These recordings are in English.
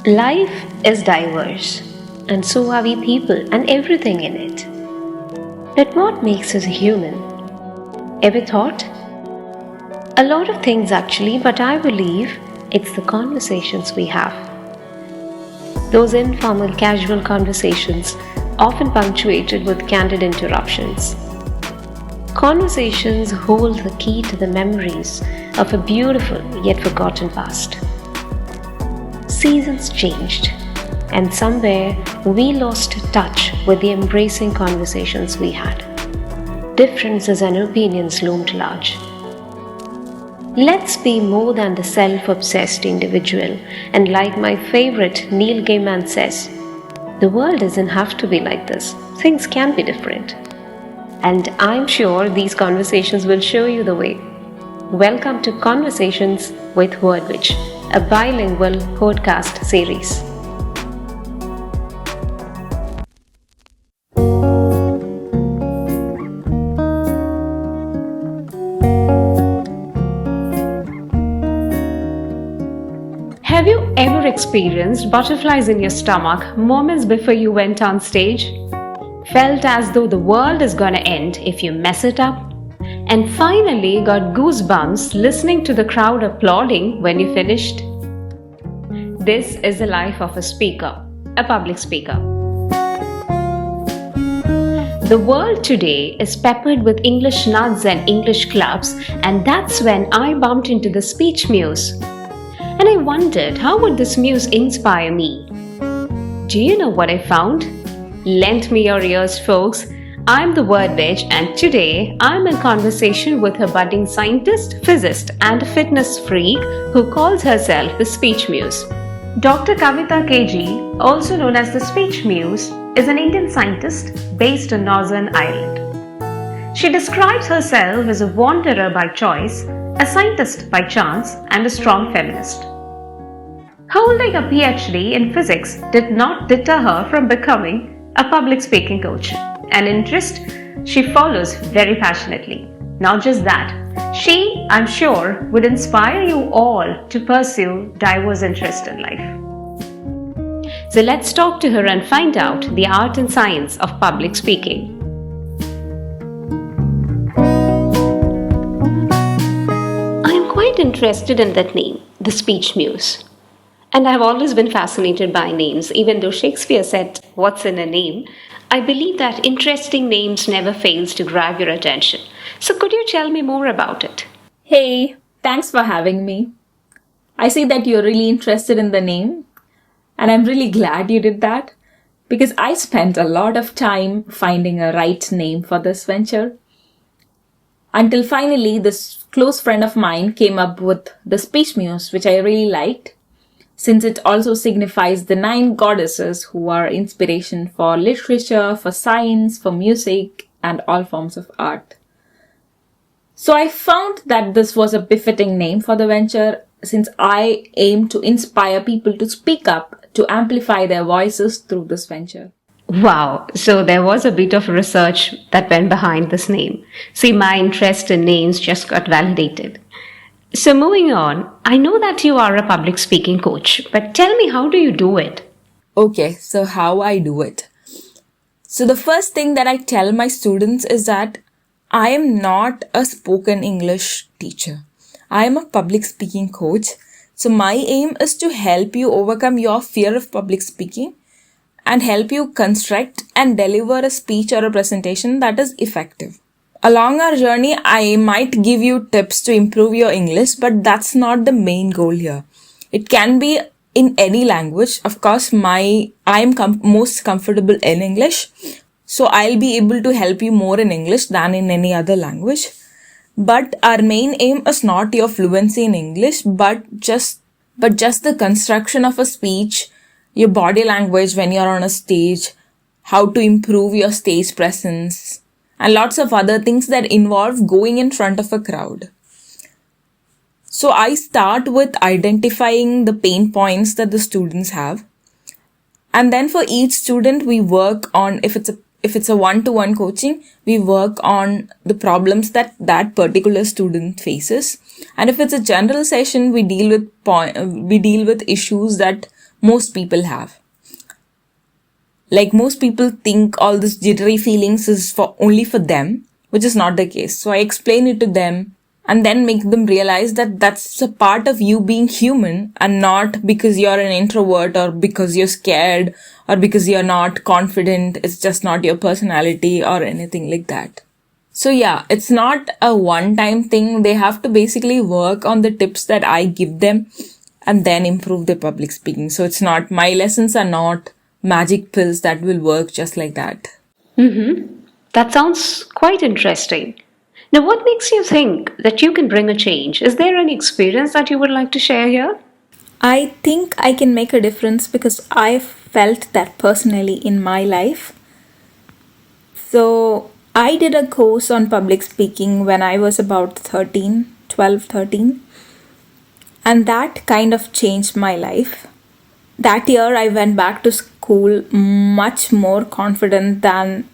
Life is diverse, and so are we people and everything in it. But what makes us human? Ever thought? A lot of things actually, but I believe it's the conversations we have. Those informal, casual conversations, often punctuated with candid interruptions. Conversations hold the key to the memories of a beautiful yet forgotten past. Seasons changed, and somewhere we lost touch with the embracing conversations we had. Differences and opinions loomed large. Let's be more than the self-obsessed individual, and like my favorite Neil Gaiman says, the world doesn't have to be like this. Things can be different. And I'm sure these conversations will show you the way. Welcome to Conversations with Word Witch, a bilingual podcast series. Have you ever experienced butterflies in your stomach moments before you went on stage? Felt as though the world is gonna end if you mess it up? And finally got goosebumps listening to the crowd applauding when you finished? This is the life of a speaker, a public speaker. The world today is peppered with English nuts and English clubs, and that's when I bumped into the speech muse. And I wondered, how would this muse inspire me? Do you know what I found? Lend me your ears, folks. I'm the Word Witch, and today I'm in conversation with a budding scientist, physicist, and fitness freak who calls herself the Speech Muse. Dr. Kavitha K.G, also known as the Speech Muse, is an Indian scientist based in Northern Ireland. She describes herself as a wanderer by choice, a scientist by chance, and a strong feminist. Holding a PhD in physics did not deter her from becoming a public speaking coach, an interest she follows very passionately. Not just that, she, I'm sure, would inspire you all to pursue diverse interests in life. So let's talk to her and find out the art and science of public speaking. I'm quite interested in that name, the Speech Muse. And I've always been fascinated by names. Even though Shakespeare said, "What's in a name?" I believe that interesting names never fails to grab your attention. So could you tell me more about it? Hey, thanks for having me. I see that you're really interested in the name, and I'm really glad you did that because I spent a lot of time finding a right name for this venture. Until finally, this close friend of mine came up with the Speech Muse, which I really liked, since it also signifies the 9 goddesses who are inspiration for literature, for science, for music, and all forms of art. So I found that this was a befitting name for the venture, since I aim to inspire people to speak up, to amplify their voices through this venture. Wow, so there was a bit of research that went behind this name. See, my interest in names just got validated. So moving on, I know that you are a public speaking coach, but tell me, how do you do it? Okay, so how I do it. So the first thing that I tell my students is that I am not a spoken English teacher. I am a public speaking coach. So my aim is to help you overcome your fear of public speaking and help you construct and deliver a speech or a presentation that is effective. Along our journey, I might give you tips to improve your English, but that's not the main goal here. It can be in any language. Of course, most comfortable in English, so I'll be able to help you more in English than in any other language. But our main aim is not your fluency in English, but just the construction of a speech, your body language when you're on a stage, how to improve your stage presence, and lots of other things that involve going in front of a crowd. So I start with identifying the pain points that the students have. And then for each student, we work on, if it's a one-to-one coaching, we work on the problems that particular student faces. And if it's a general session, we deal with issues that most people have. Like most people think all this jittery feelings is for only for them, which is not the case. So I explain it to them and then make them realize that that's a part of you being human, and not because you're an introvert or because you're scared or because you're not confident. It's just not your personality or anything like that. So yeah, it's not a one-time thing. They have to basically work on the tips that I give them and then improve their public speaking. So it's not, my lessons are not magic pills that will work just like that. That sounds quite interesting. Now, what makes you think that you can bring a change? Is there any experience that you would like to share here? I think I can make a difference because I felt that personally in my life. So I did a course on public speaking when I was about 13, and that kind of changed my life. That year I went back to school much more confident than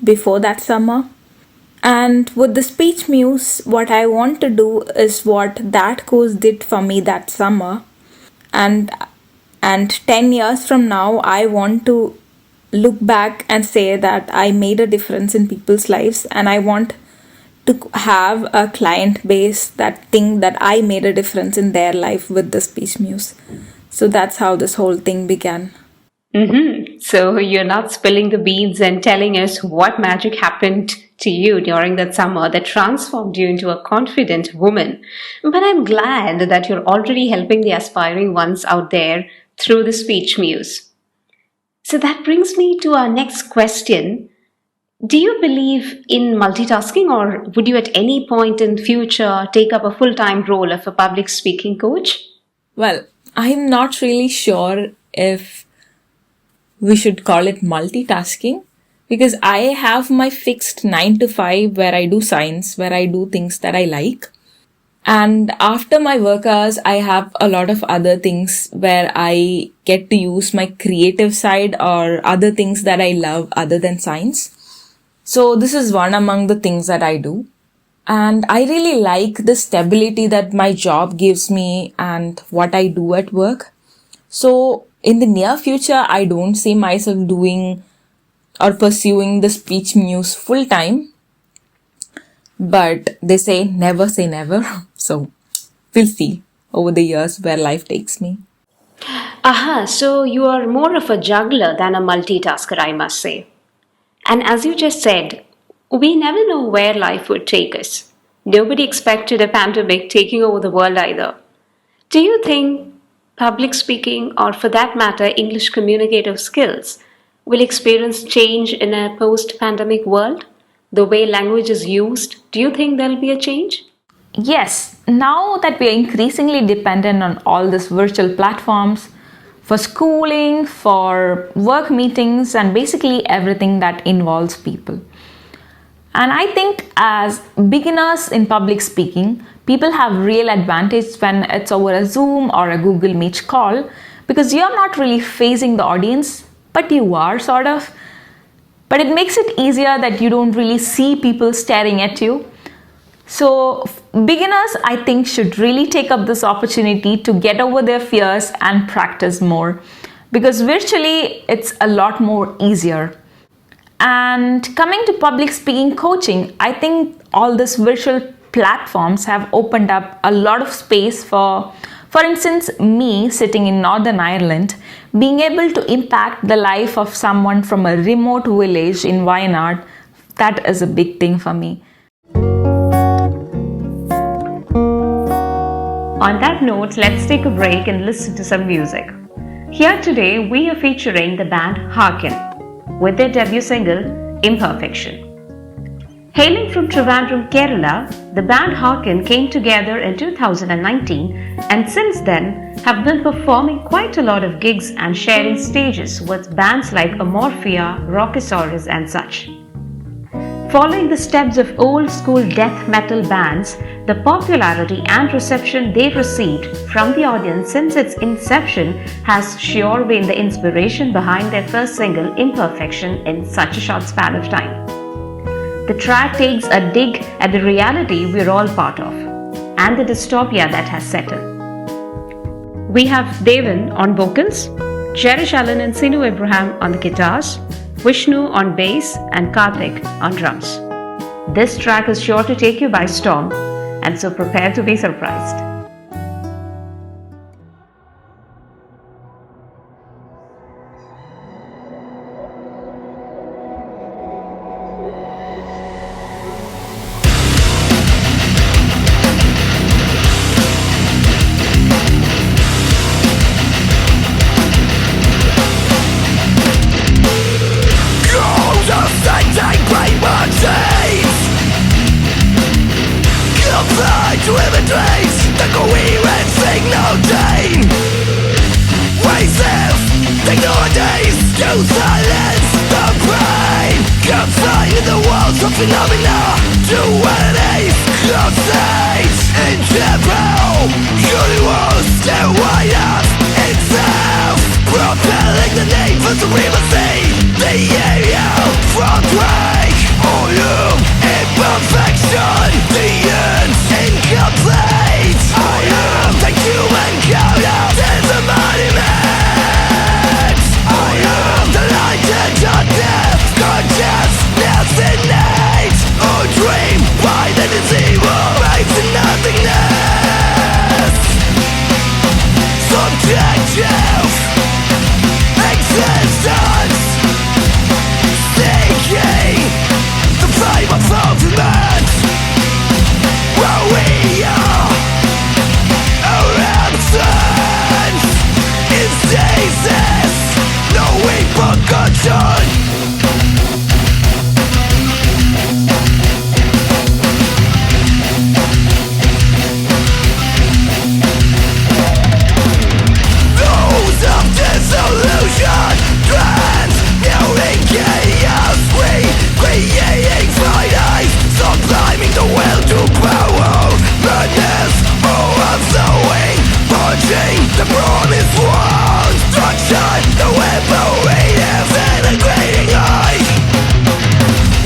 before that summer. And with the Speech Muse, what I want to do is what that course did for me that summer. And 10 years from now, I want to look back and say that I made a difference in people's lives, and I want to have a client base that think that I made a difference in their life with the Speech Muse. So that's how this whole thing began. So you're not spilling the beans and telling us what magic happened to you during that summer that transformed you into a confident woman. But I'm glad that you're already helping the aspiring ones out there through the Speech Muse. So that brings me to our next question. Do you believe in multitasking, or would you at any point in future take up a full-time role of a public speaking coach? Well, I'm not really sure if we should call it multitasking, because I have my fixed 9 to 5 where I do science, where I do things that I like. And after my work hours, I have a lot of other things where I get to use my creative side or other things that I love other than science. So this is one among the things that I do. And I really like the stability that my job gives me and what I do at work. So in the near future, I don't see myself doing or pursuing the Speech Muse full time. But they say never. So we'll see over the years where life takes me. Aha, so you are more of a juggler than a multitasker, I must say. And as you just said, we never know where life would take us. Nobody expected a pandemic taking over the world either. Do you think public speaking, or for that matter, English communicative skills, will experience change in a post-pandemic world? The way language is used, do you think there'll be a change? Yes, now that we are increasingly dependent on all these virtual platforms for schooling, for work meetings, and basically everything that involves people. And I think as beginners in public speaking, people have real advantage when it's over a Zoom or a Google Meet call, because you're not really facing the audience, but you are sort of. But it makes it easier that you don't really see people staring at you. So beginners, I think, should really take up this opportunity to get over their fears and practice more, because virtually it's a lot more easier. And coming to public speaking coaching, I think all these virtual platforms have opened up a lot of space for instance, me sitting in Northern Ireland, being able to impact the life of someone from a remote village in Wayanad. That is a big thing for me. On that note, let's take a break and listen to some music. Here today, we are featuring the band Harkin with their debut single, Imperfection. Hailing from Trivandrum, Kerala, the band Harkin came together in 2019 and since then have been performing quite a lot of gigs and sharing stages with bands like Amorphia, Rockosaurus and such. Following the steps of old school death metal bands, the popularity and reception they've received from the audience since its inception has sure been the inspiration behind their first single, Imperfection, in such a short span of time. The track takes a dig at the reality we're all part of and the dystopia that has settled. We have Devan on vocals, Jerish Allen and Sinu Abraham on the guitars, Vishnu on bass, and Karthik on drums. This track is sure to take you by storm, and so prepare to be surprised. Phenomena, dualities, concepts, integral, universe, and wide itself, propelling the need for supremacy, the area from break, order, imperfection, the end, incomplete. I am the human code of this embodiment. I am the light and darkness, consciousness innate. A dream by that is evil, raised to nothingness. Subjective existence, seeking the flame of fulfillment. Where we are, our absence is stasis, no repercussion. Creating Fridays, subliming the will to power, madness, overflowing, punching the promised one, structure, the liberative, integrating light.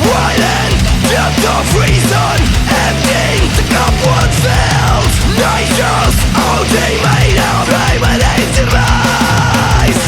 Violent, depth of reason, emptying the cup once filled. Nature's ultimate primitive device.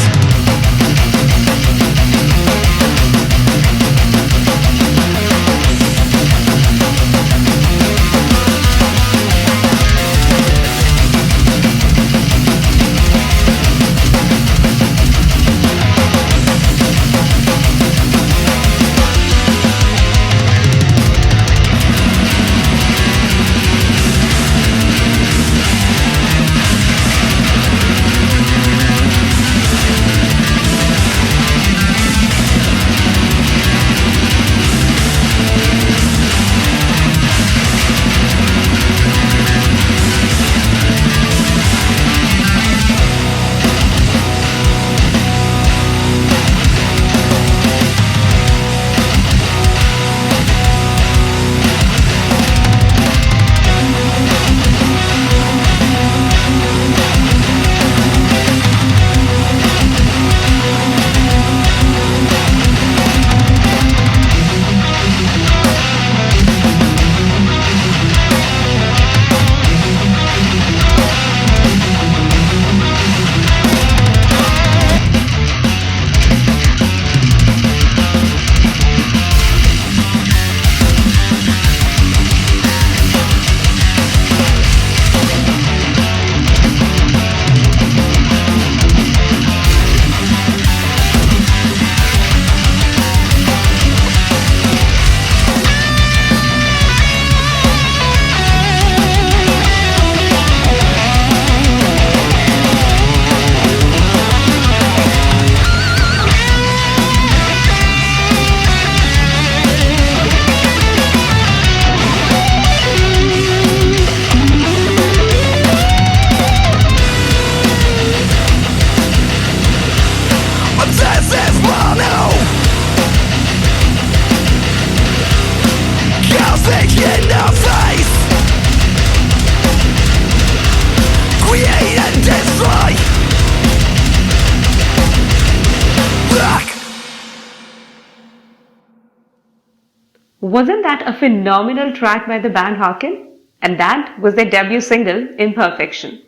Wasn't that a phenomenal track by the band Harkin? And that was their debut single, Imperfection.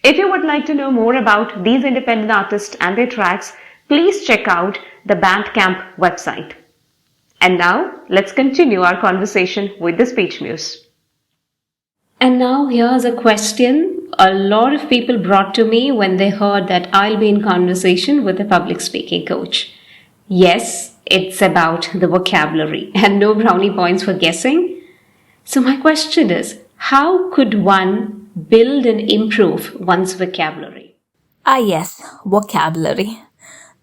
If you would like to know more about these independent artists and their tracks, please check out the Bandcamp website. And now, let's continue our conversation with the Speech Muse. And now, here's a question a lot of people brought to me when they heard that I'll be in conversation with a public speaking coach. Yes, it's about the vocabulary, and no brownie points for guessing. So, my question is, how could one build and improve one's vocabulary? Yes, vocabulary.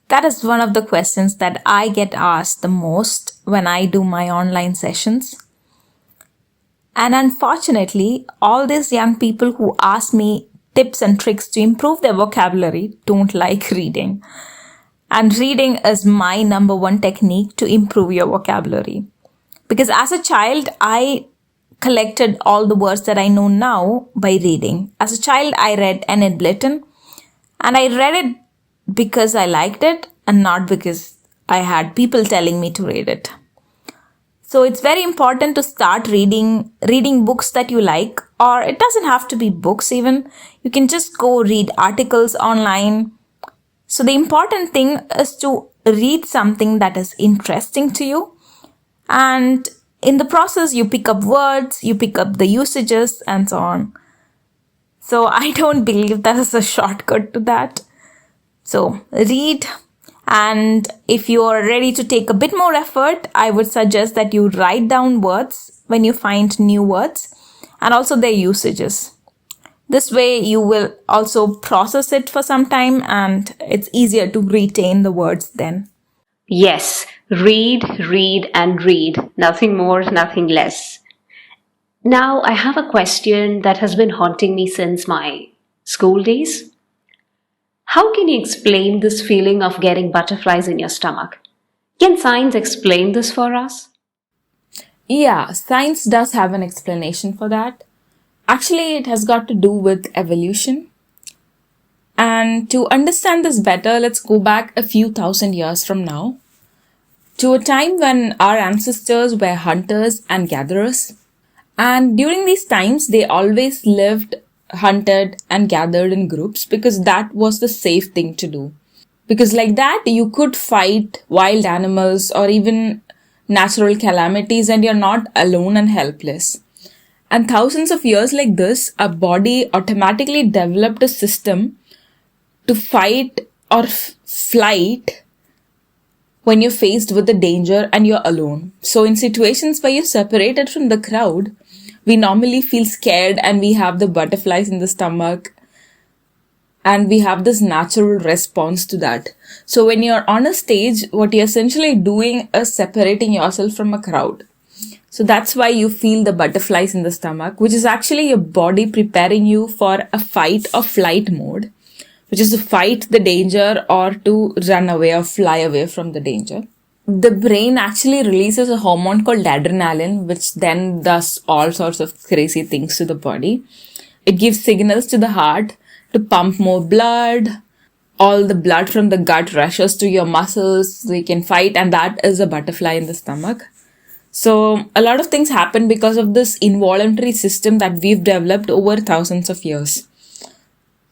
That is one of the questions that I get asked the most when I do my online sessions. And unfortunately, all these young people who ask me tips and tricks to improve their vocabulary don't like reading. And reading is my number one technique to improve your vocabulary. Because as a child, I collected all the words that I know now by reading. As a child, I read Enid Blyton, and I read it because I liked it and not because I had people telling me to read it. So it's very important to start reading books that you like, or it doesn't have to be books even. You can just go read articles online. So the important thing is to read something that is interesting to you, and in the process you pick up words, you pick up the usages and so on. So I don't believe that is a shortcut to that. So read. And if you are ready to take a bit more effort, I would suggest that you write down words when you find new words and also their usages. This way you will also process it for some time and it's easier to retain the words then. Yes, read, read, and read. Nothing more, nothing less. Now, I have a question that has been haunting me since my school days. How can you explain this feeling of getting butterflies in your stomach? Can science explain this for us? Yeah, science does have an explanation for that. Actually, it has got to do with evolution. And to understand this better, let's go back a few thousand years from now to a time when our ancestors were hunters and gatherers. And during these times, they always lived, hunted and gathered in groups because that was the safe thing to do. Because like that, you could fight wild animals or even natural calamities and you're not alone and helpless. And thousands of years like this, our body automatically developed a system to fight or flight when you're faced with a danger and you're alone. So in situations where you're separated from the crowd, we normally feel scared and we have the butterflies in the stomach and we have this natural response to that. So when you're on a stage, what you're essentially doing is separating yourself from a crowd. So that's why you feel the butterflies in the stomach, which is actually your body preparing you for a fight or flight mode, which is to fight the danger or to run away or fly away from the danger. The brain actually releases a hormone called adrenaline, which then does all sorts of crazy things to the body. It gives signals to the heart to pump more blood. All the blood from the gut rushes to your muscles so you can fight, and that is a butterfly in the stomach. So a lot of things happen because of this involuntary system that we've developed over thousands of years.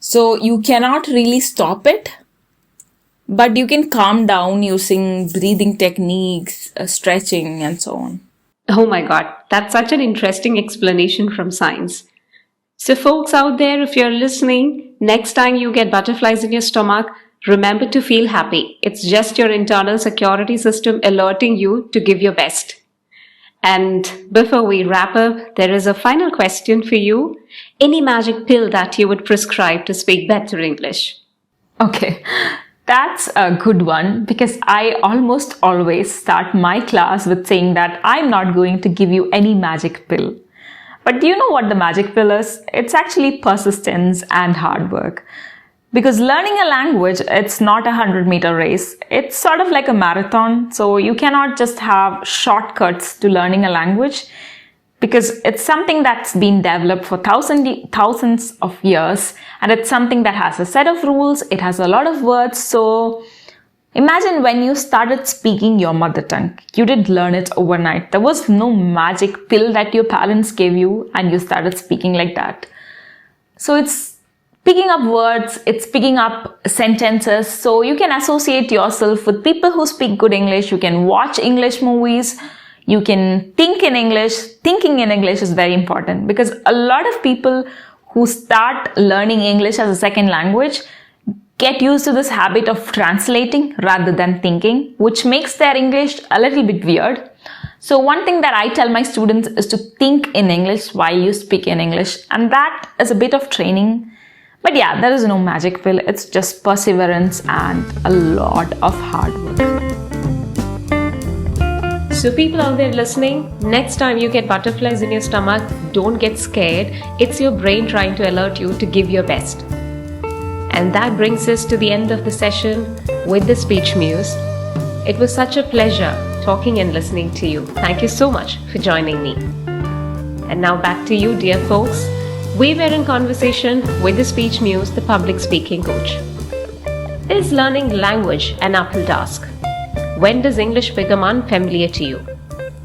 So you cannot really stop it, but you can calm down using breathing techniques, stretching, and so on. Oh my god, that's such an interesting explanation from science. So, folks out there, if you're listening, next time you get butterflies in your stomach, remember to feel happy. It's just your internal security system alerting you to give your best. And before we wrap up, there is a final question for you. Any magic pill that you would prescribe to speak better English? Okay, that's a good one because I almost always start my class with saying that I'm not going to give you any magic pill. But do you know what the magic pill is? It's actually persistence and hard work. Because learning a language, it's not a 100-meter race. It's sort of like a marathon. So you cannot just have shortcuts to learning a language because it's something that's been developed for thousands of years. And it's something that has a set of rules. It has a lot of words. So imagine when you started speaking your mother tongue. You did learn it overnight. There was no magic pill that your parents gave you and you started speaking like that. So it's picking up words, it's picking up sentences. So you can associate yourself with people who speak good English. You can watch English movies. You can think in English. Thinking in English is very important because a lot of people who start learning English as a second language get used to this habit of translating rather than thinking, which makes their English a little bit weird. So one thing that I tell my students is to think in English while you speak in English, and that is a bit of training. But yeah, there is no magic pill. It's just perseverance and a lot of hard work. So people out there listening, next time you get butterflies in your stomach, don't get scared. It's your brain trying to alert you to give your best. And that brings us to the end of the session with the Speech Muse. It was such a pleasure talking and listening to you. Thank you so much for joining me. And now back to you, dear folks. We were in conversation with the Speech Muse, the public speaking coach. Is learning language an uphill task? When does English become unfamiliar to you?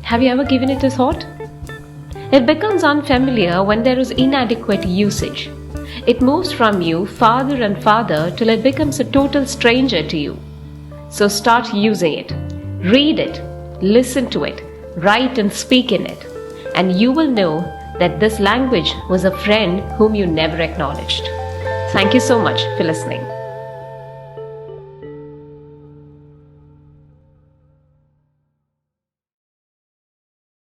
Have you ever given it a thought? It becomes unfamiliar when there is inadequate usage. It moves from you farther and farther till it becomes a total stranger to you. So start using it. Read it, listen to it, write and speak in it. And you will know that this language was a friend whom you never acknowledged. Thank you so much for listening.